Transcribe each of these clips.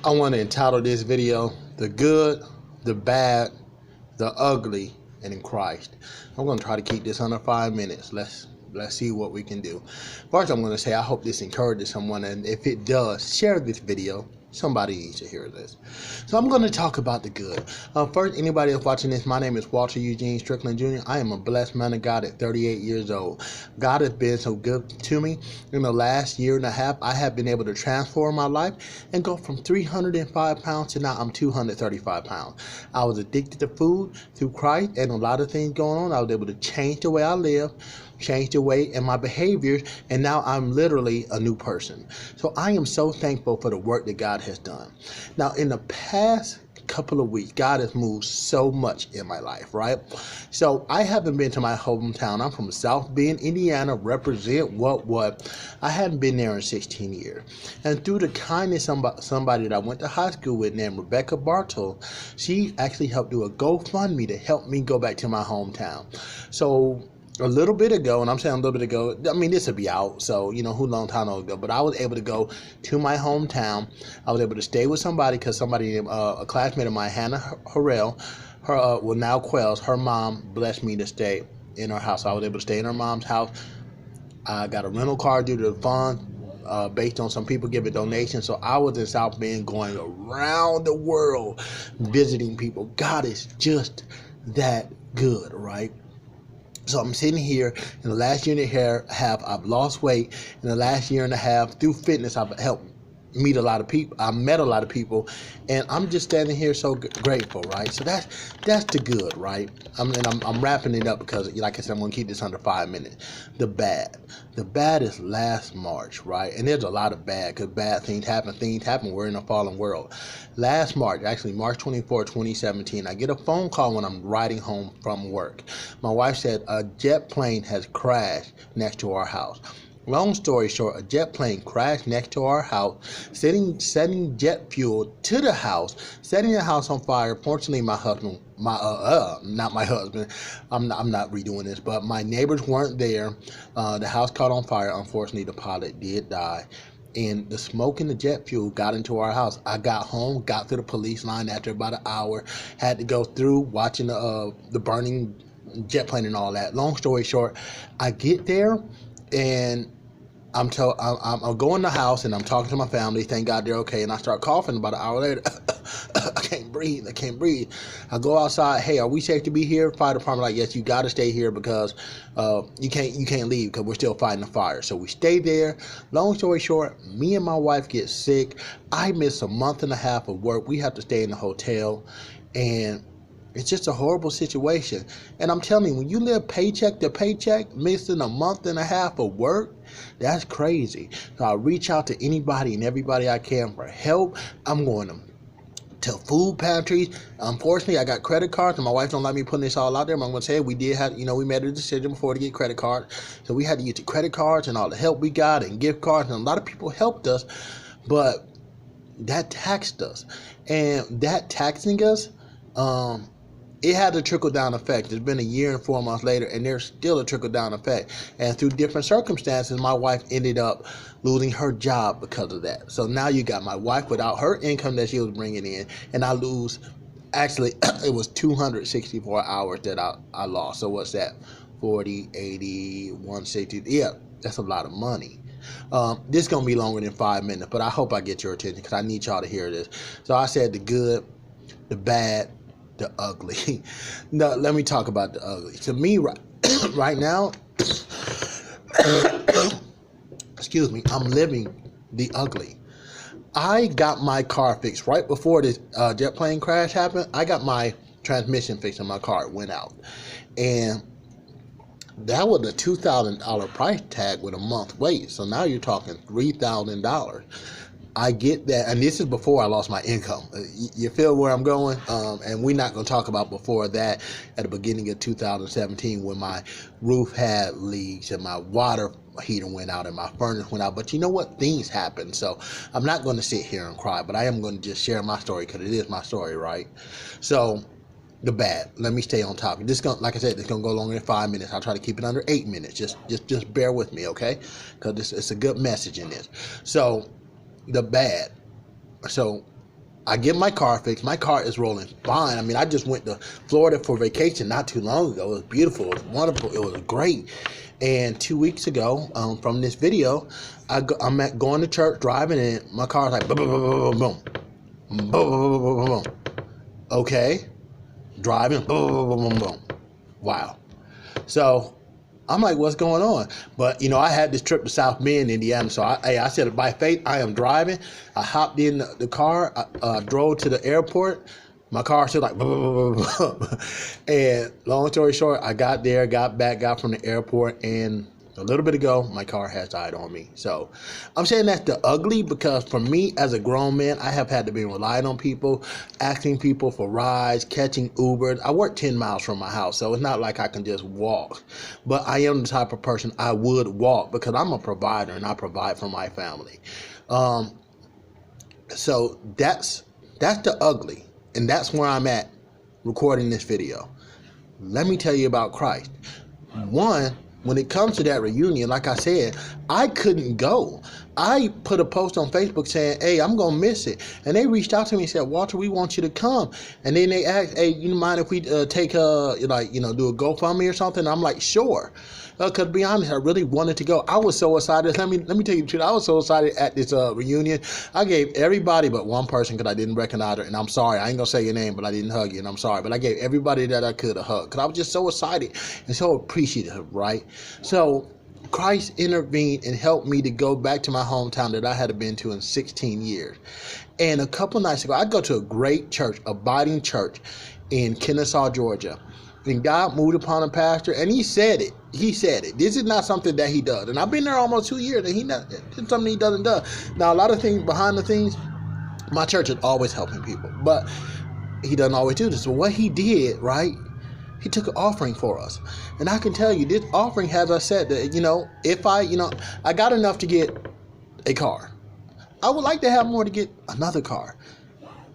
I want to entitle this video The Good, the Bad, the Ugly, and in Christ. I'm going to try to keep this under 5 minutes. Let's see what we can do. First, I'm going to say I hope this encourages someone, and if it does, share this video. Somebody needs to hear this. So I'm going to talk about the good. First, anybody that's watching this, my name is Walter Eugene Strickland Jr. I am a blessed man of God at 38 years old. God has been so good to me. In the last year and a half, I have been able to transform my life and go from 305 pounds to now I'm 235 pounds. I was addicted to food through Christ and a lot of things going on. I was able to change the way I live, change the way and my behaviors, and now I'm literally a new person. So I am so thankful for the work that God has done. Now, in the past couple of weeks, God has moved so much in my life, right? So I haven't been to my hometown. I'm from South Bend, Indiana, represent what? I hadn't been there in 16 years. And through the kindness of somebody that I went to high school with named Rebecca Bartle, she actually helped do a GoFundMe to help me go back to my hometown. So a little bit ago, and I'm saying a little bit ago, I mean, this will be out, so, you know, who long time ago, but I was able to go to my hometown. I was able to stay with somebody because somebody, a classmate of mine, Hannah Harrell, well, now Quells, her mom blessed me to stay in her house. So I was able to stay in her mom's house. I got a rental car due to the fund, based on some people giving donations. So I was in South Bend going around the world visiting people. God is just that good, right? So I'm sitting here in the last year and a half, I've lost weight. In the last year and a half, through fitness, I've helped meet a lot of people. I met a lot of people, and I'm just standing here so grateful, right? So that's the good, right? I'm wrapping it up because, like I said, I'm going to keep this under 5 minutes. The bad is last March, right? And there's a lot of bad, because bad things happen. We're in a fallen world. Last March, actually March 24, 2017, I get a phone call when I'm riding home from work. My wife said a jet plane has crashed next to our house. Long story short, a jet plane crashed next to our house, setting jet fuel to the house, setting the house on fire. Fortunately, my husband, not my husband, I'm not redoing this, but my neighbors weren't there. The house caught on fire. Unfortunately, the pilot did die. And the smoke and the jet fuel got into our house. I got home, got to the police line after about an hour, had to go through watching the burning jet plane and all that. Long story short, I get there, and I'm going in the house, and I'm talking to my family. Thank God they're okay. And I start coughing about an hour later. I can't breathe. I go outside. Hey, are we safe to be here? Fire department like, yes, you got to stay here because you can't leave because we're still fighting the fire. So we stay there. Long story short, me and my wife get sick. I miss a month and a half of work. We have to stay in the hotel, and it's just a horrible situation. And I'm telling you, when you live paycheck to paycheck, missing a month and a half of work, that's crazy. So I reach out to anybody and everybody I can for help. I'm going to food pantries. Unfortunately, I got credit cards, and my wife don't like me putting this all out there, but I'm going to say we did have, we made a decision before to get credit cards. So we had to use the credit cards and all the help we got and gift cards, and a lot of people helped us, but that taxed us. And that taxing us, it had a trickle-down effect. It's been a year and 4 months later, and there's still a trickle-down effect. And through different circumstances, my wife ended up losing her job because of that. So now you got my wife without her income that she was bringing in, and I lose, actually, it was 264 hours that I lost. So what's that? 40, 80, 160. Yeah, that's a lot of money. This is going to be longer than 5 minutes, but I hope I get your attention because I need y'all to hear this. So I said the good, the bad, the ugly. No, let me talk about the ugly. To me, right now, excuse me, I'm living the ugly. I got my car fixed right before this jet plane crash happened. I got my transmission fixed and my car went out. And that was a $2,000 price tag with a month wait. So now you're talking $3,000. I get that, and this is before I lost my income. You feel where I'm going? And we're not going to talk about before that at the beginning of 2017 when my roof had leaks and my water heater went out and my furnace went out. But you know what? Things happen. So I'm not going to sit here and cry, but I am going to just share my story because it is my story, right? So the bad. Let me stay on topic. This going, like I said, it's gonna go longer than 5 minutes. I'll try to keep it under 8 minutes. Just bear with me, okay? Because it's a good message in this. So the bad. So I get my car fixed. My car is rolling fine. I mean, I just went to Florida for vacation not too long ago. It was beautiful. It was wonderful. It was great. And 2 weeks ago, from this video, I'm going to church driving, and my car's like boom, boom, boom, boom, boom, boom, boom, boom, boom. Okay, driving, boom, boom, boom, boom, boom. Wow. So I'm like, what's going on? But, you know, I had this trip to South Bend, Indiana. So I said, by faith, I am driving. I hopped in the car, drove to the airport. My car still like, boom, boom, boom, boom. And long story short, I got there, got back, got from the airport, and a little bit ago, my car has died on me. So I'm saying that's the ugly, because for me as a grown man, I have had to be relying on people, asking people for rides, catching Ubers. I work 10 miles from my house, so it's not like I can just walk. But I am the type of person I would walk, because I'm a provider and I provide for my family. So that's the ugly. And that's where I'm at recording this video. Let me tell you about Christ. One, when it comes to that reunion, like I said, I couldn't go. I put a post on Facebook saying, hey, I'm going to miss it. And they reached out to me and said, Walter, we want you to come. And then they asked, hey, you mind if we take do a GoFundMe or something? I'm like, sure. Because to be honest, I really wanted to go. I was so excited. Let me tell you the truth. I was so excited at this reunion. I gave everybody but one person, because I didn't recognize her. And I'm sorry. I ain't going to say your name, but I didn't hug you. And I'm sorry. But I gave everybody that I could a hug, because I was just so excited and so appreciative, right? So Christ intervened and helped me to go back to my hometown that I had been to in 16 years. And a couple nights ago, I go to a great church, Abiding Church in Kennesaw, Georgia. And God moved upon a pastor, and he said it. He said it. This is not something that he does. And I've been there almost 2 years, and it's something he doesn't do. Now, a lot of things behind the scenes, my church is always helping people, but he doesn't always do this. So what he did, right, he took an offering for us. And I can tell you, this offering has us said that, if I got enough to get a car. I would like to have more to get another car.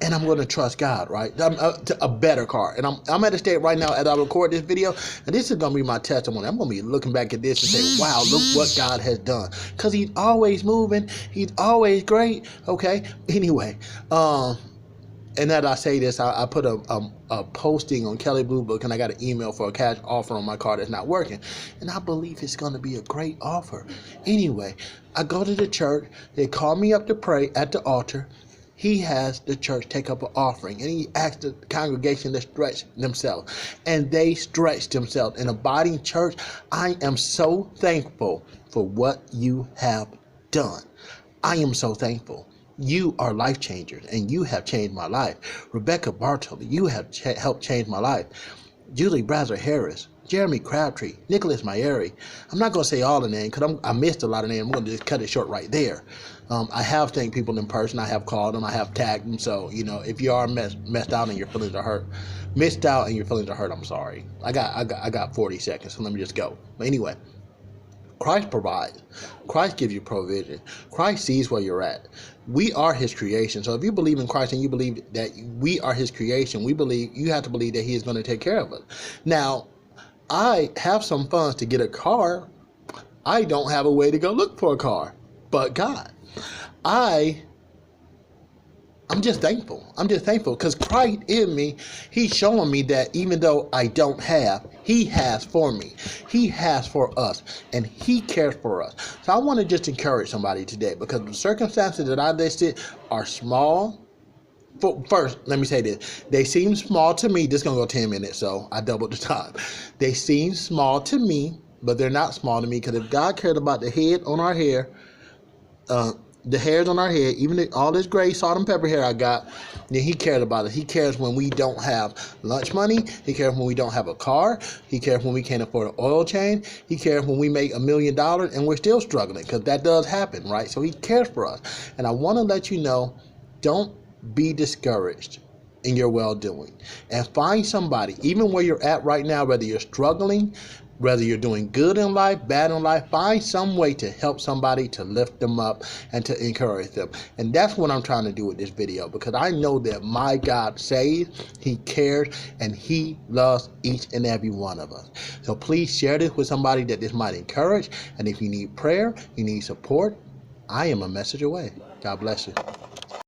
And I'm going to trust God, right? A better car. And I'm at a state right now as I record this video, and this is going to be my testimony. I'm going to be looking back at this and say, wow, look what God has done. Because he's always moving. He's always great. Okay? Anyway, and as I say this, I put a posting on Kelley Blue Book, and I got an email for a cash offer on my car that's not working. And I believe it's going to be a great offer. Anyway, I go to the church. They call me up to pray at the altar. He has the church take up an offering, and he asked the congregation to stretch themselves, and they stretched themselves. In Abiding Church, I am so thankful for what you have done. I am so thankful. You are life changers, and you have changed my life. Rebecca Bartoli, you have helped change my life. Julie Brazier Harris, Jeremy Crabtree, Nicholas Mayeri. I'm not going to say all the names, because I missed a lot of names. I'm going to just cut it short right there. I have thanked people in person. I have called them. I have tagged them. So, if you are missed out and your feelings are hurt, I'm sorry. I got 40 seconds, so let me just go. But anyway, Christ provides. Christ gives you provision. Christ sees where you're at. We are his creation. So if you believe in Christ and you believe that we are his creation, you have to believe that he is going to take care of us. Now, I have some funds to get a car. I don't have a way to go look for a car, but God. I'm just thankful. I'm just thankful because Christ in me, he's showing me that even though I don't have, he has for me. He has for us, and he cares for us. So I want to just encourage somebody today, because the circumstances that I listed are small. First, let me say this. They seem small to me. This is going to go 10 minutes, so I doubled the time. They seem small to me, but they're not small to me, because if God cared about the head on our hair, the hairs on our head, even all this gray salt and pepper hair I got, then he cares about it. He cares when we don't have lunch money. He cares when we don't have a car. He cares when we can't afford an oil change. He cares when we make $1 million and we're still struggling, because that does happen, right? So he cares for us. And I want to let you know, don't be discouraged in your well-doing, and find somebody, even where you're at right now, whether you're struggling, whether you're doing good in life, bad in life, find some way to help somebody, to lift them up and to encourage them. And that's what I'm trying to do with this video, because I know that my God saves, he cares, and he loves each and every one of us. So please share this with somebody that this might encourage. And if you need prayer, you need support, I am a message away. God bless you.